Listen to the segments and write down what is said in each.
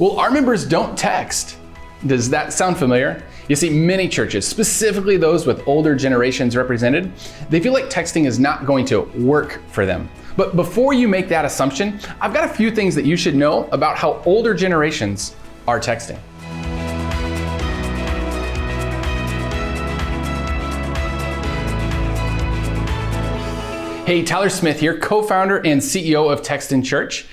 Well, our members don't text. Does that sound familiar? You see, many churches, specifically those with older generations represented, they feel like texting is not going to work for them. But before you make that assumption, I've got a few things that you should know about how older generations are texting. Hey, Tyler Smith here, co-founder and CEO of Text in Church.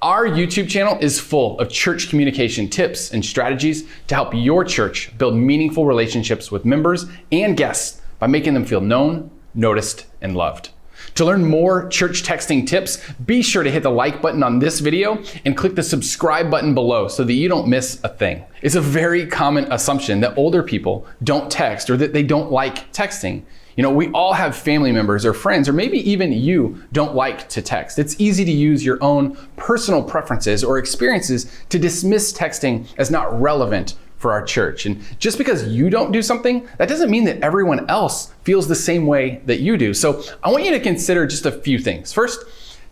Our YouTube channel is full of church communication tips and strategies to help your church build meaningful relationships with members and guests by making them feel known, noticed, and loved. To learn more church texting tips, be sure to hit the like button on this video and click the subscribe button below so that you don't miss a thing. It's a very common assumption that older people don't text or that they don't like texting. You know, we all have family members or friends, or maybe even you don't like to text. It's easy to use your own personal preferences or experiences to dismiss texting as not relevant for our church. And just because you don't do something, that doesn't mean that everyone else feels the same way that you do. So I want you to consider just a few things. First,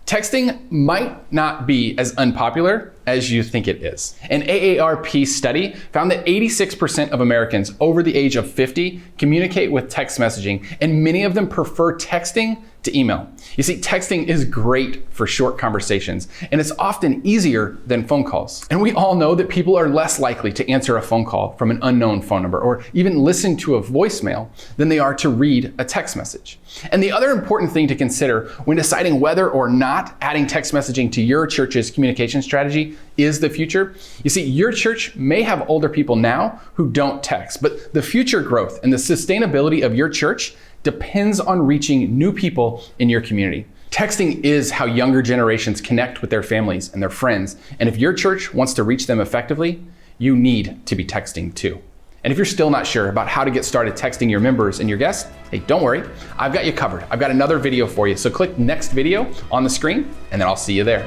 texting might not be as unpopular as you think it is. An AARP study found that 86% of Americans over the age of 50 communicate with text messaging, and many of them prefer texting to email. You see, texting is great for short conversations, and it's often easier than phone calls. And we all know that people are less likely to answer a phone call from an unknown phone number or even listen to a voicemail than they are to read a text message. And the other important thing to consider when deciding whether or not adding text messaging to your church's communication strategy is the future. You see, your church may have older people now who don't text, but the future growth and the sustainability of your church depends on reaching new people in your community. Texting is how younger generations connect with their families and their friends. And if your church wants to reach them effectively, you need to be texting too. And if you're still not sure about how to get started texting your members and your guests, hey, don't worry, I've got you covered. I've got another video for you. So click next video on the screen, and then I'll see you there.